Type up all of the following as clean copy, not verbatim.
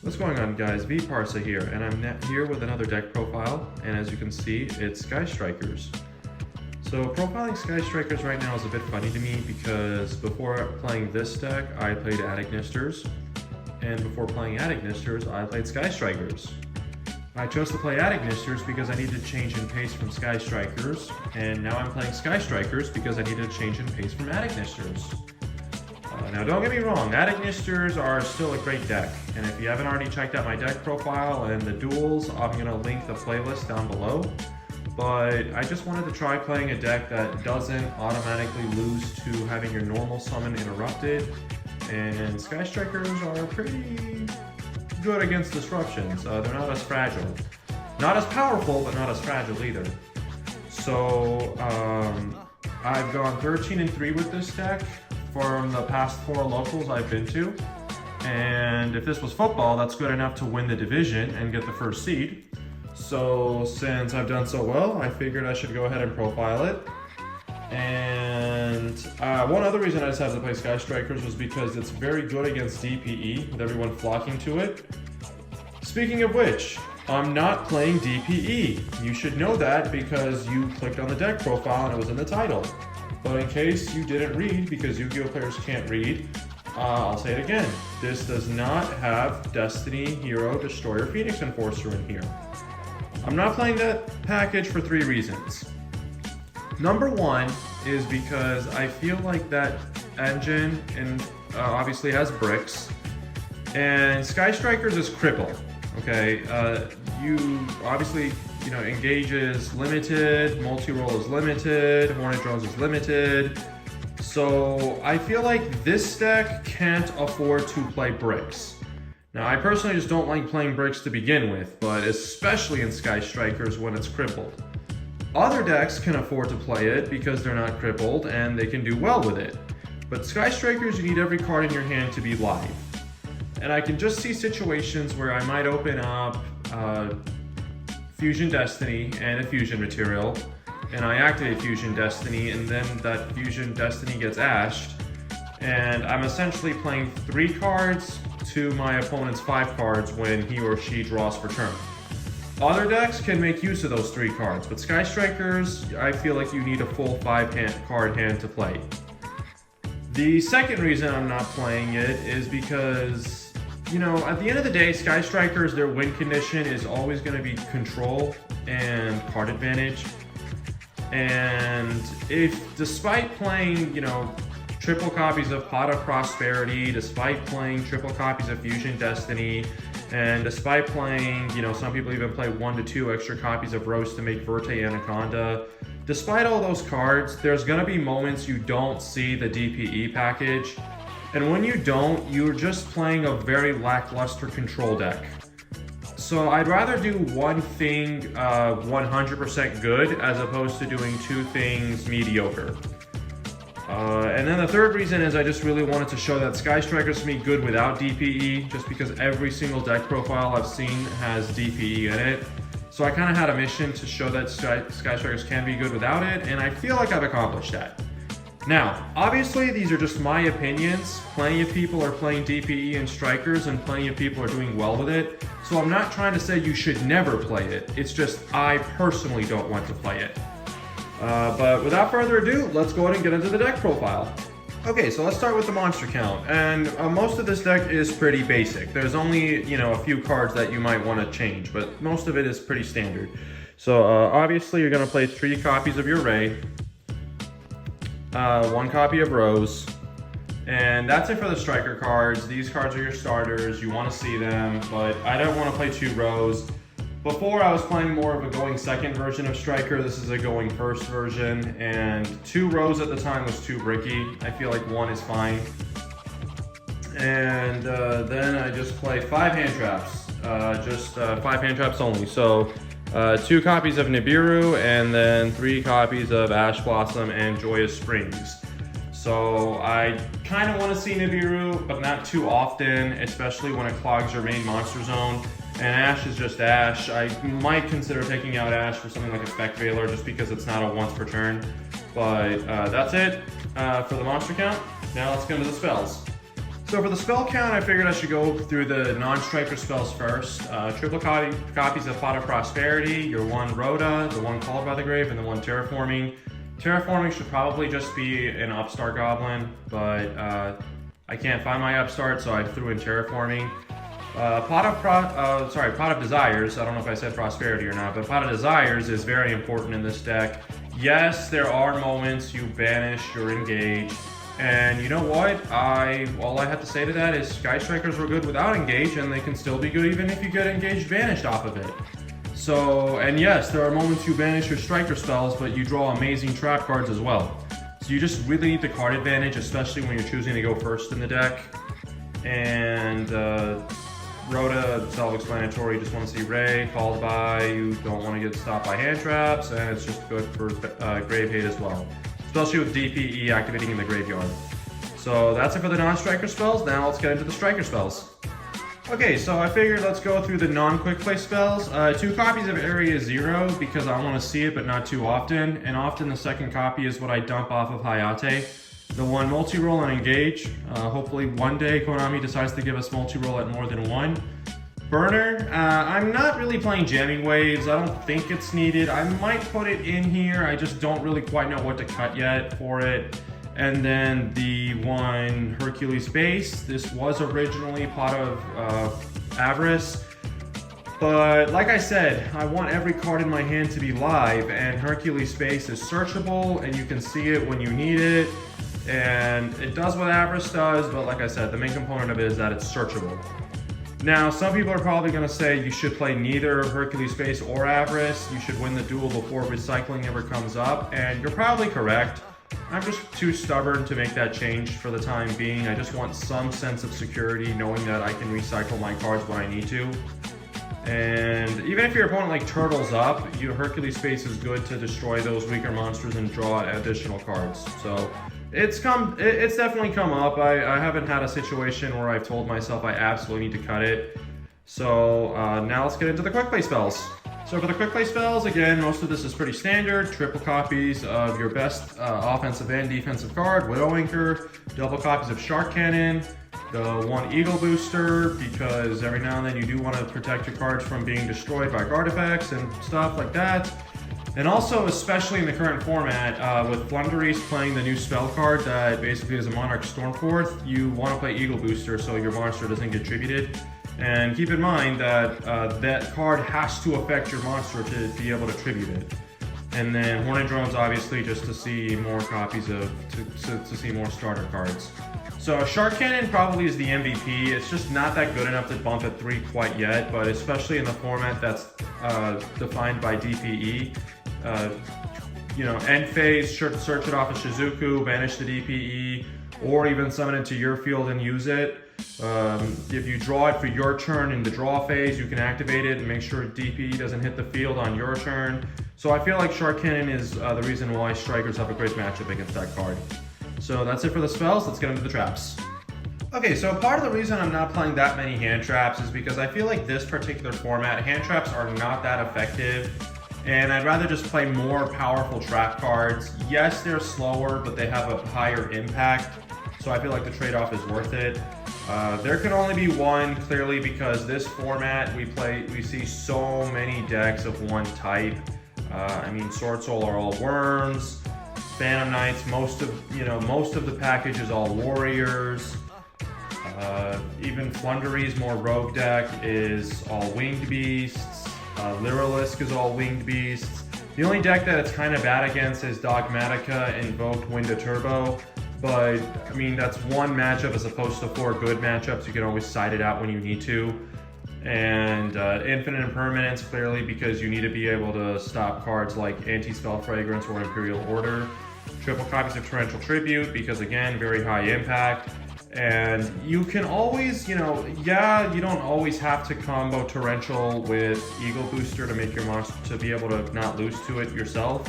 What's going on, guys? vParsa here, and I'm here with another deck profile, and as you can see, it's Sky Strikers. So profiling Sky Strikers right now is a bit funny to me because before playing this deck, I played Attic Nisters, and before playing Attic Nisters, I played Sky Strikers. I chose to play Attic Nisters because I needed to change in pace from Sky Strikers, and now I'm playing Sky Strikers because I needed to change in pace from Attic Nisters. Now don't get me wrong, Attic Nisters are still a great deck, and if you haven't already checked out my deck profile and the duels, I'm going to link the playlist down below. But I just wanted to try playing a deck that doesn't automatically lose to having your normal summon interrupted, and Sky Strikers are pretty good against disruptions. They're not as fragile. Not as powerful, but not as fragile either. So I've gone 13-3 with this deck from the past 4 locals I've been to, and if this was football, that's good enough to win the division and get the first seed. So since I've done so well, I figured I should go ahead and profile it. And one other reason I decided to play Sky Strikers was because it's very good against DPE, with everyone flocking to it. Speaking of which, I'm not playing DPE. You should know that because you clicked on the deck profile and it was in the title. But in case you didn't read, because Yu-Gi-Oh players can't read, I'll say it again. This does not have Destiny Hero Destroyer Phoenix Enforcer in here. I'm not playing that package for 3 reasons. Number 1 is because I feel like that engine obviously has bricks, and Sky Strikers is crippled. Okay, you obviously, engage is limited, multi-roll is limited, Hornet Drones is limited. So I feel like this deck can't afford to play bricks. Now, I personally just don't like playing bricks to begin with, but especially in Sky Strikers when it's crippled. Other decks can afford to play it because they're not crippled and they can do well with it. But Sky Strikers, you need every card in your hand to be live. And I can just see situations where I might open up Fusion Destiny and a Fusion material, and I activate Fusion Destiny, and then that Fusion Destiny gets ashed, and I'm essentially playing 3 cards to my opponent's 5 cards when he or she draws for turn. Other decks can make use of those 3 cards, but Sky Strikers, I feel like you need a full 5-card hand to play. The second reason I'm not playing it is because, at the end of the day, Sky Strikers, their win condition is always going to be control and card advantage. And if, despite playing, triple copies of Pot of Prosperity, despite playing triple copies of Fusion Destiny, and despite playing, some people even play 1 to 2 extra copies of Rose to make Verte Anaconda, despite all those cards, there's going to be moments you don't see the DPE package. And when you don't, you're just playing a very lackluster control deck. So I'd rather do one thing 100% good as opposed to doing 2 things mediocre. And then the third reason is I just really wanted to show that Sky Strikers can be good without DPE, just because every single deck profile I've seen has DPE in it. So I kind of had a mission to show that Sky Strikers can be good without it, and I feel like I've accomplished that. Now, obviously these are just my opinions. Plenty of people are playing DPE and Strikers, and plenty of people are doing well with it. So I'm not trying to say you should never play it. It's just I personally don't want to play it. But without further ado, let's go ahead and get into the deck profile. Okay, so let's start with the monster count, and most of this deck is pretty basic. There's only, a few cards that you might want to change, but most of it is pretty standard. So obviously you're going to play 3 copies of your Ray, 1 copy of Rose, and that's it for the Striker cards. These cards are your starters, you want to see them, but I don't want to play 2 Rose. Before, I was playing more of a going second version of Striker. This is a going first version, and 2 Rose at the time was too bricky. I feel like 1 is fine. And then I just play 5 hand traps, 5 hand traps only. So 2 copies of Nibiru, and then 3 copies of Ash Blossom and Joyous Springs. So I kind of want to see Nibiru, but not too often, especially when it clogs your main monster zone. And Ash is just Ash. I might consider taking out Ash for something like Effect Veiler just because it's not a once per turn. But that's it for the monster count. Now let's get into the spells. So for the spell count, I figured I should go through the non-striker spells first. Triple copies of Pot of Prosperity, your one Rhoda, the one Called by the Grave, and the one Terraforming. Terraforming should probably just be an Upstart Goblin, but I can't find my Upstart, so I threw in Terraforming. Pot of Desires, I don't know if I said Prosperity or not, but Pot of Desires is very important in this deck. Yes, there are moments you banish your engage, and you know what? All I have to say to that is Sky Strikers were good without engage, and they can still be good even if you get engaged banished off of it. So, and yes, there are moments you banish your striker spells, but you draw amazing trap cards as well. So you just really need the card advantage, especially when you're choosing to go first in the deck. And Rhoda, self-explanatory, you just want to see Ray, Called by, you don't want to get stopped by hand traps, and it's just good for Grave Hate as well. Especially with DPE activating in the graveyard. So that's it for the non-striker spells. Now let's get into the striker spells. Okay, so I figured let's go through the non-quick play spells. 2 copies of Area 0 because I want to see it but not too often. And often the second copy is what I dump off of Hayate. The one multi-roll and engage. Hopefully one day Konami decides to give us multi-roll at more than one. Burner, I'm not really playing Jamming Waves. I don't think it's needed. I might put it in here. I just don't really quite know what to cut yet for it. And then the one Hercules Base. This was originally Pot of Avarice. But like I said, I want every card in my hand to be live, and Hercules Base is searchable and you can see it when you need it. And it does what Avarice does, but like I said, the main component of it is that it's searchable. Now, some people are probably going to say you should play neither Hercules Base or Avarice. You should win the duel before recycling ever comes up, and you're probably correct. I'm just too stubborn to make that change for the time being. I just want some sense of security knowing that I can recycle my cards when I need to. And even if your opponent like turtles up, your Hercules Base is good to destroy those weaker monsters and draw additional cards. So it's definitely come up. I haven't had a situation where I've told myself I absolutely need to cut it. So now let's get into the quick play spells. So for the quick play spells, again, most of this is pretty standard. Triple copies of your best offensive and defensive card, Widow Anchor. Double copies of Shark Cannon. The one Eagle Booster, because every now and then you do want to protect your cards from being destroyed by card effects and stuff like that. And also, especially in the current format, with Flunderies playing the new spell card that basically is a Monarch Stormforth, you want to play Eagle Booster so your monster doesn't get tributed. And keep in mind that that card has to affect your monster to be able to tribute it. And then Hornet Drones, obviously, just to see more copies of, to see more starter cards. So Shark Cannon probably is the MVP. It's just not that good enough to bump at 3 quite yet, but especially in the format that's defined by DPE. You know, end phase, search it off of Shizuku, banish the DPE, or even summon it to your field and use it. If you draw it for your turn in the draw phase, you can activate it and make sure DPE doesn't hit the field on your turn. So I feel like Shark Cannon is the reason why Strikers have a great matchup against that card. So that's it for the spells, let's get into the traps. Okay, so part of the reason I'm not playing that many hand traps is because I feel like this particular format, hand traps are not that effective. And I'd rather just play more powerful trap cards. Yes, they're slower, but they have a higher impact. So I feel like the trade-off is worth it. There can only be one, clearly, because this format, we see so many decks of one type. I mean, Sword Soul are all worms. Phantom Knights, most of the package is all warriors. Even Flunderies, more rogue deck, is all winged beasts. Lyrilisk is all winged beasts. The only deck that it's kind of bad against is Dogmatica, Invoked, Winda Turbo. But, I mean, that's one matchup as opposed to 4 good matchups. You can always side it out when you need to. And Infinite Impermanence, clearly, because you need to be able to stop cards like Anti-Spell Fragrance or Imperial Order. Triple copies of Torrential Tribute, because again, very high impact. And you can always, you don't always have to combo Torrential with Eagle Booster to make your monster, to be able to not lose to it yourself.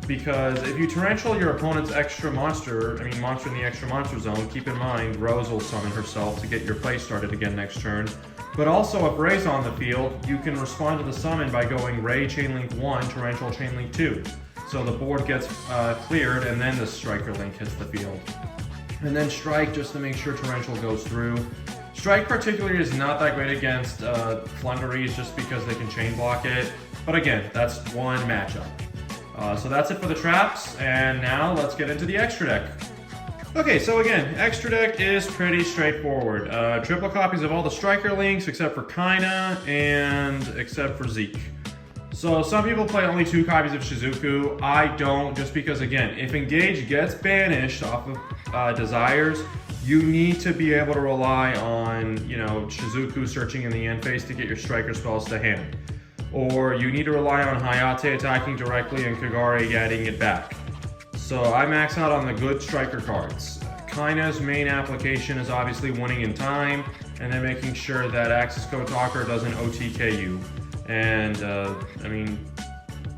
Because if you Torrential your opponent's extra monster, monster in the extra monster zone, keep in mind, Rose will summon herself to get your play started again next turn. But also, if Ray's on the field, you can respond to the summon by going Ray Chainlink 1, Torrential Chainlink 2. So the board gets cleared, and then the Striker Link hits the field. and then strike just to make sure torrential goes through. Strike particularly is not that great against Flunderies just because they can chain block it, but again, that's one matchup. So that's it for the traps, and now let's get into the extra deck. Okay, so again, extra deck is pretty straightforward. Triple copies of all the striker links except for Kaina and except for Zeke. So some people play only 2 copies of Shizuku. I don't, just because again, if Engage gets banished off of Desires, you need to be able to rely on, Shizuku searching in the end phase to get your striker spells to hand. Or you need to rely on Hayate attacking directly and Kagare getting it back. So I max out on the good striker cards. Kaina's main application is obviously winning in time, and then making sure that Access Code Talker doesn't OTK you. And,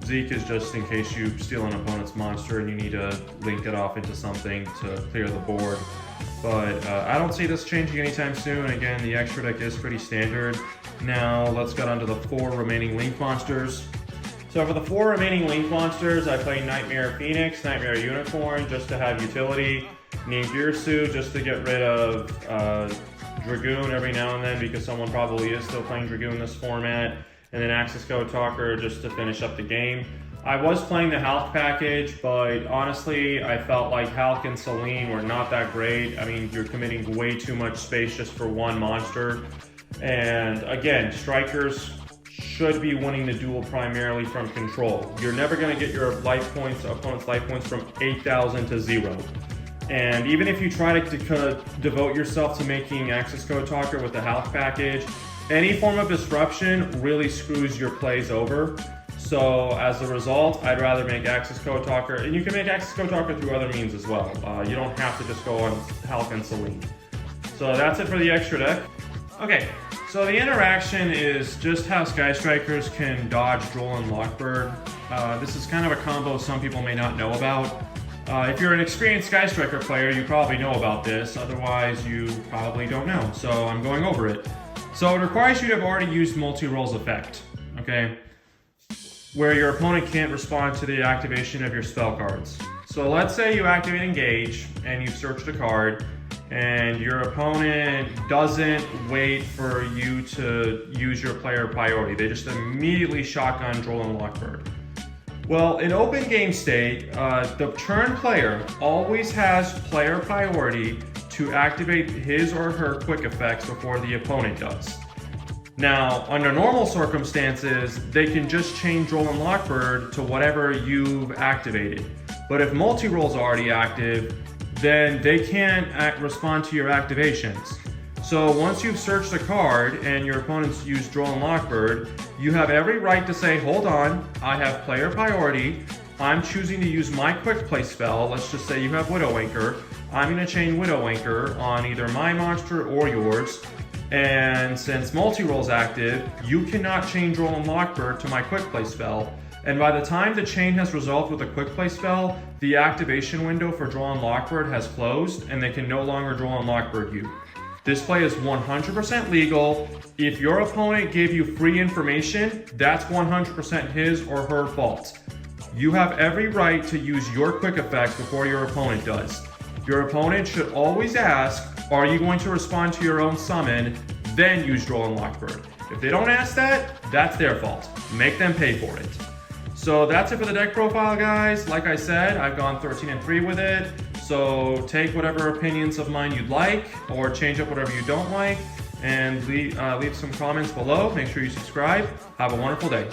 Zeke is just in case you steal an opponent's monster and you need to link it off into something to clear the board. But I don't see this changing anytime soon. Again, the extra deck is pretty standard. Now, let's get on to the 4 remaining link monsters. So for the 4 remaining link monsters, I play Nightmare Phoenix, Nightmare Unicorn, just to have utility. Ningirsu, just to get rid of Dragoon every now and then, because someone probably is still playing Dragoon this format. And then Access Code Talker, just to finish up the game. I was playing the Hulk package, but honestly, I felt like Hulk and Celine were not that great. I mean, you're committing way too much space just for one monster. And again, strikers should be winning the duel primarily from control. You're never going to get your life points, opponent's life points, from 8,000 to 0. And even if you try to devote yourself to making Access Code Talker with the Hulk package, any form of disruption really screws your plays over. So as a result, I'd rather make Access Code Talker, and you can make Access Code Talker through other means as well. You don't have to just go on Hulk and Celine. So that's it for the extra deck. Okay, so the interaction is just how Sky Strikers can dodge Droll and Lockbird. This is kind of a combo some people may not know about. If you're an experienced Sky Striker player, you probably know about this. Otherwise, you probably don't know. So I'm going over it. So it requires you to have already used multi-roll's effect, okay? Where your opponent can't respond to the activation of your spell cards. So let's say you activate Engage and you've searched a card, and your opponent doesn't wait for you to use your player priority. They just immediately shotgun Droll and Lockbird. Well, in open game state, the turn player always has player priority to activate his or her quick effects before the opponent does. Now, under normal circumstances, they can just chain Droll and Lockbird to whatever you've activated. But if multi-roll's already active, then they can't respond to your activations. So once you've searched a card and your opponent's used Droll and Lockbird, you have every right to say, hold on, I have player priority, I'm choosing to use my quick play spell. Let's just say you have Widow Anchor. I'm going to chain Widow Anchor on either my monster or yours. And since multi-roll's active, you cannot chain Droll and Lockbird to my quick play spell. And by the time the chain has resolved with a quick play spell, the activation window for Droll and Lockbird has closed, and they can no longer Droll and Lockbird you. This play is 100% legal. If your opponent gave you free information, that's 100% his or her fault. You have every right to use your quick effects before your opponent does. Your opponent should always ask, are you going to respond to your own summon, then use Droll and Lockbird. If they don't ask that, that's their fault. Make them pay for it. So that's it for the deck profile, guys. Like I said, I've gone 13-3 with it. So take whatever opinions of mine you'd like, or change up whatever you don't like, and leave some comments below. Make sure you subscribe. Have a wonderful day.